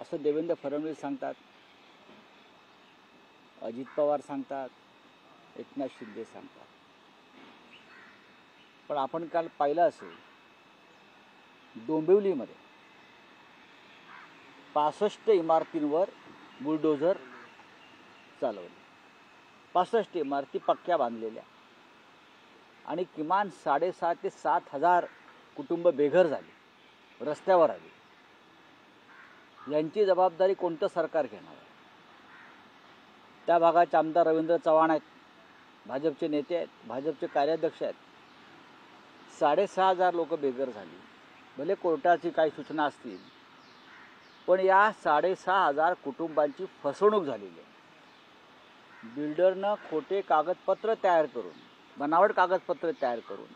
असं देवेंद्र फडणवीस सांगतात, अजित पवार सांगतात, एकनाथ शिंदे सांगतात. पण आपण काल पाहिलं असेल, डोंबिवलीमध्ये 65 इमारतींवर बुलडोझर चालवले. 65 इमारती पक्क्या बांधलेल्या आणि किमान 6,500 ते 7,000 कुटुंब बेघर झाली, रस्त्यावर आली. यांची जबाबदारी कोणतं सरकार घेणार? त्या भागाचे आमदार रवींद्र चव्हाण आहेत, भाजपचे नेते आहेत, भाजपचे कार्याध्यक्ष आहेत. 6,500 लोक बेघर झाली. भले कोर्टाची काही सूचना असतील, पण या 6,500 कुटुंबांची फसवणूक झालेली आहे. बिल्डरनं खोटे कागदपत्र तयार करून, बनावट कागदपत्र तयार करून,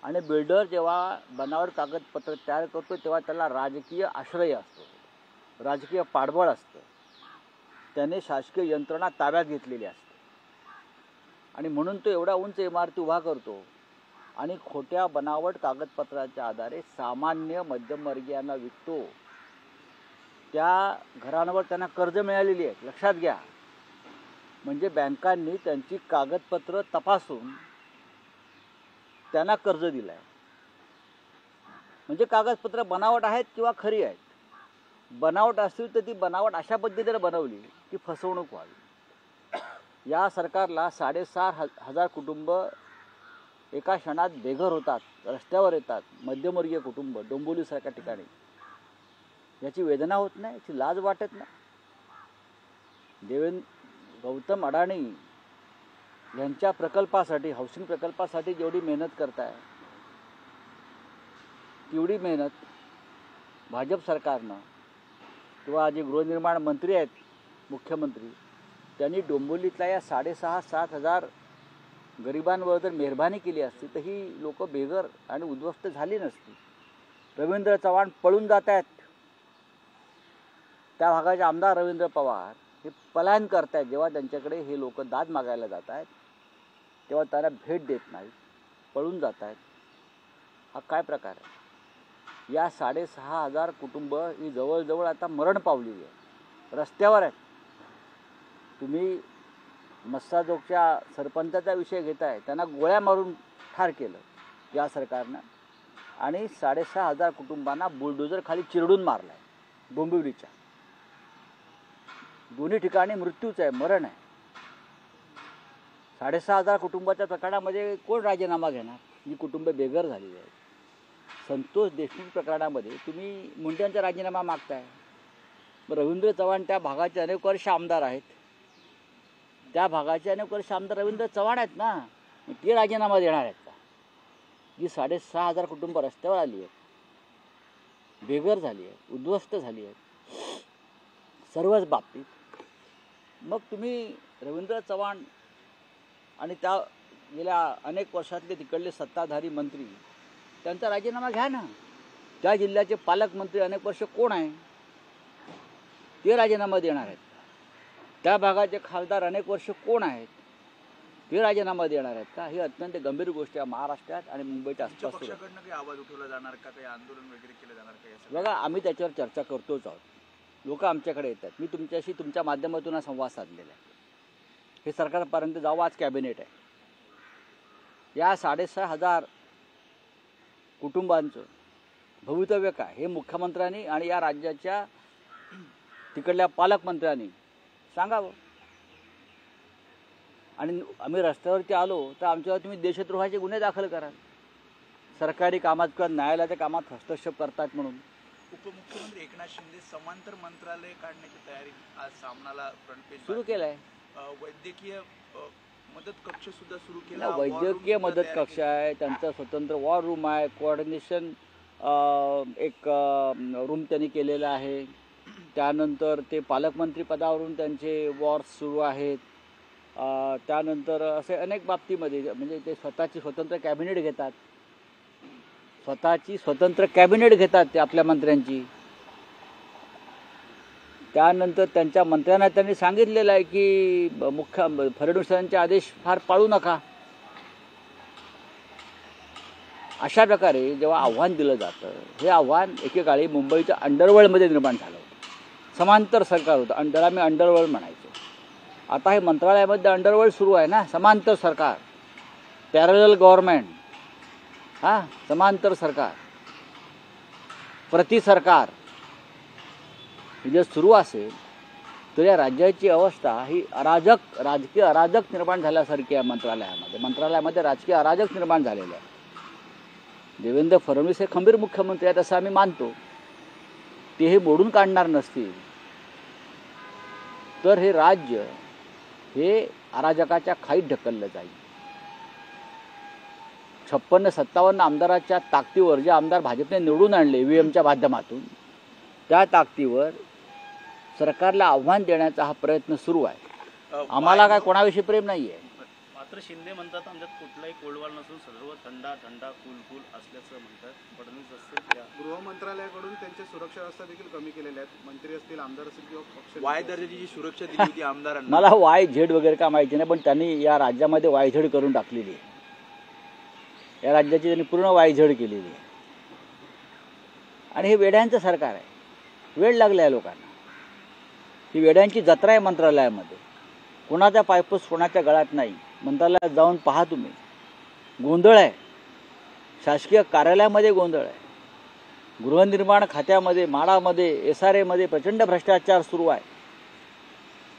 आणि बिल्डर जेव्हा बनावट कागदपत्र तयार करतो तेव्हा त्याला राजकीय आश्रय असतो, राजकीय पाठबळ असतं. त्याने शासकीय यंत्रणा ताब्यात घेतलेली असते आणि म्हणून तो एवढा उंच इमारती उभा करतो आणि खोट्या बनावट कागदपत्राच्या आधारे सामान्य मध्यमवर्गीयांना विकतो. त्या घरांवर त्यांना कर्ज मिळालेली आहे, लक्षात घ्या. म्हणजे बँकांनी त्यांची कागदपत्र तपासून त्यांना कर्ज दिलं आहे. म्हणजे कागदपत्र बनावट आहेत किंवा खरी आहेत. बनावट असतील तर ती बनावट अशा पद्धतीने बनवली की फसवणूक व्हावी. या सरकारला 6,500 कुटुंब एका क्षणात बेघर होतात, रस्त्यावर येतात, मध्यमवर्गीय कुटुंब डोंबिवलीसारख्या ठिकाणी. याची वेदना होत नाही, याची लाज वाटत नाही. गौतम अडाणी यांच्या प्रकल्पासाठी, हाऊसिंग प्रकल्पासाठी जेवढी मेहनत करताय तेवढी मेहनत भाजप सरकारनं किंवा जे गृहनिर्माण मंत्री आहेत, मुख्यमंत्री, त्यांनी डोंबिवलीतल्या या 6,500-7,000 गरिबांवर जर मेहरबानी केली असती तर ही लोक बेघर आणि उद्ध्वस्त झाली नसती. रवींद्र चव्हाण पळून जात आहेत. त्या भागाचे आमदार रवींद्र पवार हे पलायन करत आहेत. जेव्हा त्यांच्याकडे हे लोक दाद मागायला जात आहेत तेव्हा त्यांना भेट देत नाहीत, पळून जात आहेत. हा काय प्रकार आहे? या 6,500 कुटुंब ही जवळजवळ आता मरण पावलेली आहे, रस्त्यावर आहेत. तुम्ही मस्साजोगच्या सरपंचाचा विषय घेताय, त्यांना गोळ्या मारून ठार केलं या सरकारनं आणि 6,500 कुटुंबांना बुलडोझर खाली चिरडून मारला आहे. डोंबिवलीच्या दोन्ही ठिकाणी मृत्यूच आहे, मरण आहे. 6,500 कुटुंबाच्या प्रकरणामध्ये कोण राजीनामा घेणार? जी कुटुंब बेघर झालेली आहेत. संतोष देशमुख प्रकरणामध्ये तुम्ही मुंड्यांचा राजीनामा मागताय. रवींद्र चव्हाण त्या भागाचे अनेक वर्ष आमदार आहेत. त्या भागाचे अनेक वर्ष आमदार रवींद्र चव्हाण आहेत ना, ते राजीनामा देणार आहेत का? जी 6,500 कुटुंब रस्त्यावर आली आहेत, बेघर झाली आहेत, उद्ध्वस्त झाली आहेत सर्वच बाबतीत. मग तुम्ही रवींद्र चव्हाण आणि त्या गेल्या अनेक वर्षातले तिकडले सत्ताधारी मंत्री त्यांचा राजीनामा घ्या ना. त्या जिल्ह्याचे पालकमंत्री अनेक वर्ष कोण आहे? ते राजीनामा देणार आहेत. त्या भागाचे खासदार अनेक वर्ष कोण आहेत? ते राजीनामा देणार आहेत का? ही अत्यंत गंभीर गोष्ट आहे महाराष्ट्रात आणि मुंबईच्या आसपास. पक्षाकडनं काही आवाज उठवला जाणार का? काही आंदोलन वगैरे केलं जाणार का? बघा, आम्ही त्याच्यावर चर्चा करतोच आहोत. लोक आमच्याकडे येतात. मी तुमच्याशी तुमच्या माध्यमातून हा संवाद साधलेला आहे. हे सरकारपर्यंत जावं, आज कॅबिनेट आहे. या 6,500 कुटुंबांचं भवितव्य काय हे मुख्यमंत्र्यांनी आणि या राज्याच्या तिकडल्या पालकमंत्र्यांनी सांगावं. आणि आम्ही रस्त्यावरती आलो तर आमच्यावर तुम्ही देशद्रोहाचे गुन्हे दाखल कराल, सरकारी कामात किंवा न्यायालयाच्या कामात हस्तक्षेप करतात म्हणून. उपमुख्यमंत्री एकनाथ शिंदे समांतर मंत्रालय काढण्याची तयारी आज सामनाला फ्रंट पेज सुरू केलं आहे. वैद्यकीय मदत कक्ष सुद्धा सुरू केला. वैद्यकीय मदत कक्ष आहे, त्यांचं स्वतंत्र वॉर रूम आहे, कोऑर्डिनेशन एक रूम त्यांनी केलेला आहे. त्यानंतर ते पालकमंत्री पदावरून त्यांचे वॉर्स सुरू आहेत. त्यानंतर असे अनेक बाबतीमध्ये म्हणजे ते स्वतःची स्वतंत्र कॅबिनेट घेतात, स्वतःची स्वतंत्र कॅबिनेट घेतात ते आपल्या मंत्र्यांची. त्यानंतर त्यांच्या मंत्र्यांना त्यांनी सांगितलेलं आहे की फडणवीसांचे आदेश फार पाळू नका. अशा प्रकारे जेव्हा आव्हान दिलं जातं, हे आव्हान एकेकाळी मुंबईच्या अंडरवर्ल्डमध्ये निर्माण झालं होतं. समांतर सरकार होतं आणि त्याला मी अंडरवर्ल्ड म्हणायचो. आता हे मंत्रालयामध्ये अंडरवर्ल्ड सुरू आहे ना, समांतर सरकार, पॅरलल गव्हर्नमेंट, हां, समांतर सरकार, प्रति सरकार हे जर सुरू असेल तर या राज्याची अवस्था ही अराजक, राजकीय अराजक निर्माण झाल्यासारखी आहे. मंत्रालयामध्ये राजकीय अराजक निर्माण झालेलं आहे. देवेंद्र फडणवीस हे खंबीर मुख्यमंत्री आहेत असं आम्ही मानतो. ते हे मोडून काढणार नसतील तर हे राज्य हे अराजकाच्या खाईत ढकललं जाईल. 56-57 आमदाराच्या ताकदीवर जे आमदार भाजपने निवडून आणले ईव्हीएमच्या माध्यमातून, त्या ताकदीवर सरकारला आव्हान देण्याचा हा प्रयत्न सुरू आहे. आम्हाला काय कोणाविषयी प्रेम नाही आहे. मात्र शिंदे म्हणतात आमच्यात कुठलाही कोळवाल नसून सर्व थंडा कूल असल्याचं म्हणतात. फडणवीस असतील, गृह मंत्रालयाकडून त्यांच्या सुरक्षा व्यवस्था देखील कमी केलेल्या आहेत. मंत्री असतील, आमदार असतील किंवा पक्ष वाय दर्जाची जी सुरक्षा दिली होती आमदारांना, मला वाय झेड वगैरे काय माहिती नाही, पण त्यांनी या राज्यामध्ये वायझेड करून टाकलेली आहे. या राज्याची त्यांनी पूर्ण वायझेड केलेली आहे. आणि हे वेड्यांचं सरकार आहे. वेळ लागला आहे लोकांना. ही वेड्यांची जत्रा आहे मंत्रालयामध्ये. कोणाचा पायपूस कोणाच्या गळ्यात नाही. मंत्रालयात जाऊन पहा तुम्ही, गोंधळ आहे. शासकीय कार्यालयामध्ये गोंधळ आहे. गृहनिर्माण खात्यामध्ये, म्हाडामध्ये, SRA प्रचंड भ्रष्टाचार सुरू आहे.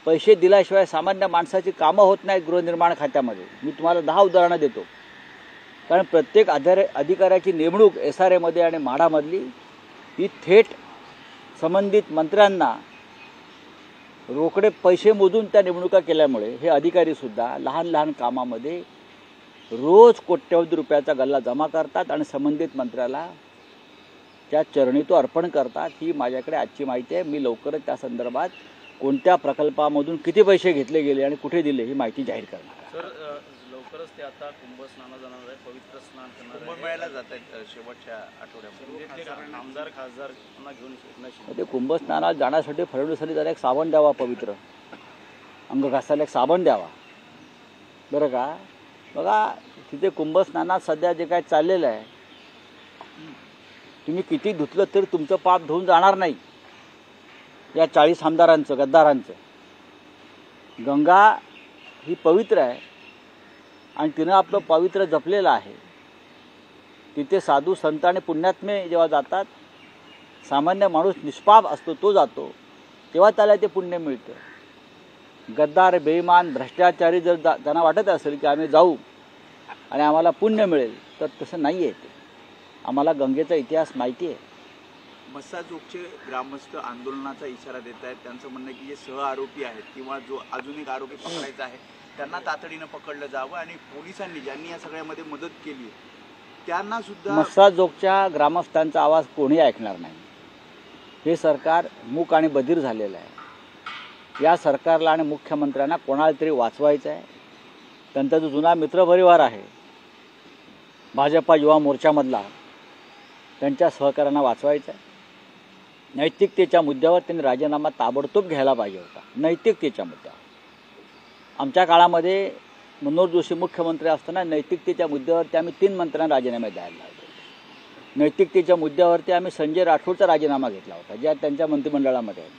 पैसे दिल्याशिवाय सामान्य माणसाची कामं होत नाहीत गृहनिर्माण खात्यामध्ये. मी तुम्हाला 10 उदाहरणं देतो. कारण प्रत्येक अधिकाऱ्याची नेमणूक SRA आणि म्हाडामधली ही थेट संबंधित मंत्र्यांना रोकडे पैसे मोजून त्या नेमणुका केल्यामुळे हे अधिकारीसुद्धा लहान लहान कामामध्ये रोज कोट्यवधी रुपयाचा गल्ला जमा करतात आणि संबंधित मंत्र्याला त्या चरणी तो अर्पण करतात. ही माझ्याकडे आजची माहिती आहे. मी लवकरच त्या संदर्भात कोणत्या प्रकल्पामधून किती पैसे घेतले गेले आणि कुठे दिले ही माहिती जाहीर करणार. सर, लवकरच ते आता कुंभस्नानाला जाणार आहे, पवित्र स्नान करणार आहे. कुंभमेळ्याला जात आहेत शेवटच्या आठवड्यामध्ये. आमदार खासदारांना घेऊन एकनाथ ते कुंभस्नानात जाण्यासाठी फडणवीसांनी जरा एक साबण द्यावा, पवित्र अंग घासायला एक साबण द्यावा, बरं का. बघा तिथे कुंभस्नानात सध्या जे काय चाललेलं आहे, तुम्ही किती धुतलं तरी तुमचं पाप धुवून जाणार नाही. या 40 आमदारांचं, गद्दारांचं. गंगा ही पवित्र आहे आणि तिनं आपलं पवित्र जपलेलं आहे. तिथे साधू संत आणि पुण्यात्मे जेव्हा जातात, सामान्य माणूस निष्पाप असतो तो जातो, तेव्हा त्याला ते पुण्य मिळतं. गद्दार, बेईमान, भ्रष्टाचारी जर त्यांना वाटत असेल की आम्ही जाऊ आणि आम्हाला पुण्य मिळेल, तर तसं नाही आहे. ते आम्हाला गंगेचा इतिहास माहिती आहे. मस्साजोगचे ग्रामस्थ आंदोलनाचा इशारा देत आहेत. त्यांचं म्हणणं की जे सह आरोपी आहेत किंवा जो अजून एक आरोपी पकडायचा आहे त्यांना तातडीनं पकडलं जावं आणि पोलिसांनी ज्यांनी या सगळ्यामध्ये मदत केली त्यांना सुद्धा. मस्साजोगच्या ग्रामस्थांचा आवाज कोणी ऐकणार नाही. हे सरकार मूक आणि बधीर झालेलं आहे. या सरकारला आणि मुख्यमंत्र्यांना कोणाला तरी वाचवायचं आहे. त्यांचा जो जुना मित्रपरिवार आहे भाजपा युवा मोर्चामधला, त्यांच्या सहकार्यांना वाचवायचं आहे. नैतिकतेच्या मुद्द्यावर त्यांनी राजीनामा ताबडतोब घ्यायला पाहिजे होता. नैतिकतेच्या मुद्द्यावर. आमच्या काळामध्ये मनोहर जोशी मुख्यमंत्री असताना नैतिकतेच्या मुद्द्यावरती आम्ही 3 मंत्र्यांना राजीनामे द्यायला लागलो. नैतिकतेच्या मुद्द्यावरती आम्ही संजय राठोडचा राजीनामा घेतला होता, ज्या त्यांच्या मंत्रिमंडळामध्ये आहे.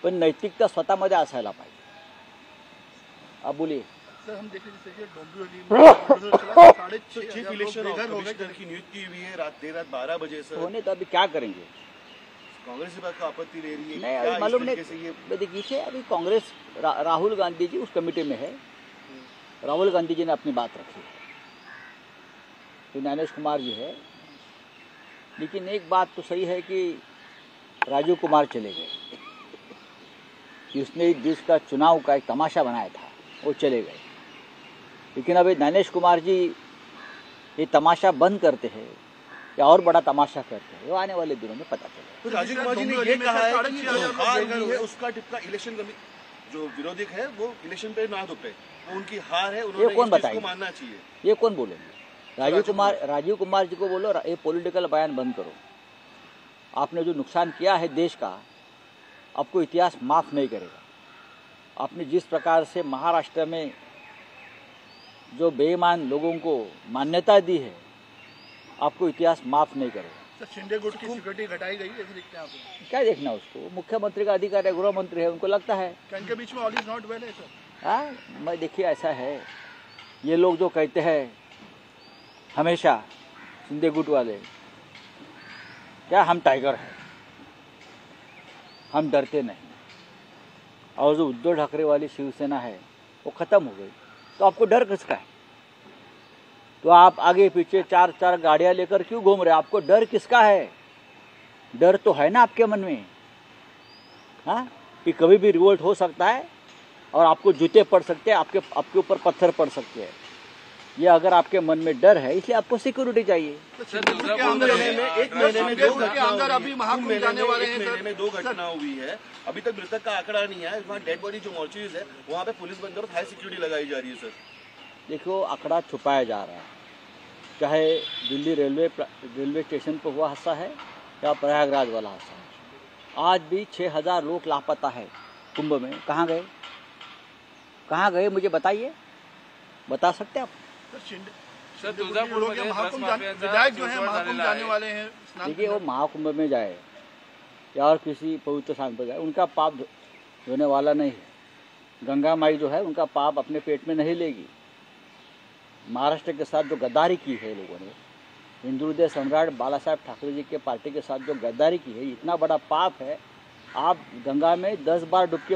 पण नैतिकता स्वतःमध्ये असायला पाहिजे. बोलिए. सर, हम देख लीजिए चीफ इलेक्शन कमिश्नर की नियुक्ति हुई है देर रात 12 बजे से. होने तो अभी क्या करेंगे? कांग्रेस इस बात को आपत्ति ले रही है. नहीं, अभी मालूम नहीं. देखिए, अभी कांग्रेस राहुल गांधी जी उस कमेटी में है. राहुल गांधी जी ने अपनी बात रखी है, तो ज्ञानेश कुमार जी है. लेकिन एक बात तो सही है कि राजीव कुमार चले गए. जिसने इस देश का चुनाव का एक तमाशा बनाया था वो चले गए. लेकिन अभी ज्ञानेश कुमार जी ये तमाशा बंद करते हैं या और बड़ा तमाशा करते हैं, वो आने वाले दिनों में पता चलेगा. तो राजीव कुमार जी ने ये कहा है कि जो हार हुई है उसका टिप्पा इलेक्शन जो विरोधी है वो इलेक्शन पे ना दुपे, वो उनकी हार है, उन्होंने कौन इस चीज बताएगा? को मानना चाहिए. ये कौन बोलेंगे? राजीव कुमार जी को बोलो ये पॉलिटिकल बयान बंद करो. आपने जो नुकसान किया है देश का, आपको इतिहास माफ नहीं करेगा. आपने जिस प्रकार से महाराष्ट्र में जो बेईमान लोगों को मान्यता दी है, आपको इतिहास माफ नहीं करेगा. तो शिंदे गुट की सिक्योरिटी घटाई गई ऐसे दिखते हैं आपको। क्या देखना उसको, मुख्यमंत्री का अधिकार है, गृह मंत्री है, उनको लगता है। क्या इनके बीच में ऑल इज नॉट वेल है सर? हाँ, मैं देखिए ऐसा है, ये लोग जो कहते हैं हमेशा शिंदे गुट वाले, क्या हम टाइगर हैं, हम डरते नहीं, और जो उद्धव ठाकरे वाली शिवसेना है वो खत्म हो गई, तो आपको डर किसका है? तो आप आगे पीछे चार चार गाड़ियां लेकर क्यों घूम रहे? आपको डर किसका है? डर तो है ना आपके मन में, हाँ, कि कभी भी रिवोल्ट हो सकता है और आपको जूते पड़ सकते हैं, आपके ऊपर पत्थर पड़ सकते हैं। ये अगर आपके मन में डर है, इसलिए आपको सिक्योरिटी चाहिए। एक महीने में दो घटना अंदर अभी महाकुंभ जाने वाले हैं। एक महीने में 2 घटना हुई है, अभी तक मृतक का आंकड़ा नहीं है। वहाँ डेड बॉडी जो मॉर्चरीज है वहाँ पे पुलिस बंदोबस्त हाई सिक्योरिटी लगाई जा रही है सर। देखो, आंकड़ा छुपाया जा रहा है, चाहे दिल्ली रेलवे स्टेशन पर हुआ हादसा है या प्रयागराज वाला हादसा है। आज भी 6000 लोग लापता है कुंभ में। कहाँ गए, कहाँ गए, मुझे बताइए, बता सकते आप? सर तुळजापुर विधायक जो है महाकुंभ जाने वाले हैं। देखिए, वो महाकुंभ में जाए या और किसी पवित्र स्थान पर जाए, उनका पाप धोने वाला नहीं है। गंगा माई जो है उनका पाप अपने पेट में नहीं लेगी। महाराष्ट्र के साथ जो गद्दारी की है लोगों ने, हिंदू हृदय सम्राट बाला साहेब ठाकरे जी के पार्टी के साथ जो गद्दारी की है, इतना बड़ा पाप है। आप गंगा में 10 बार डुबकी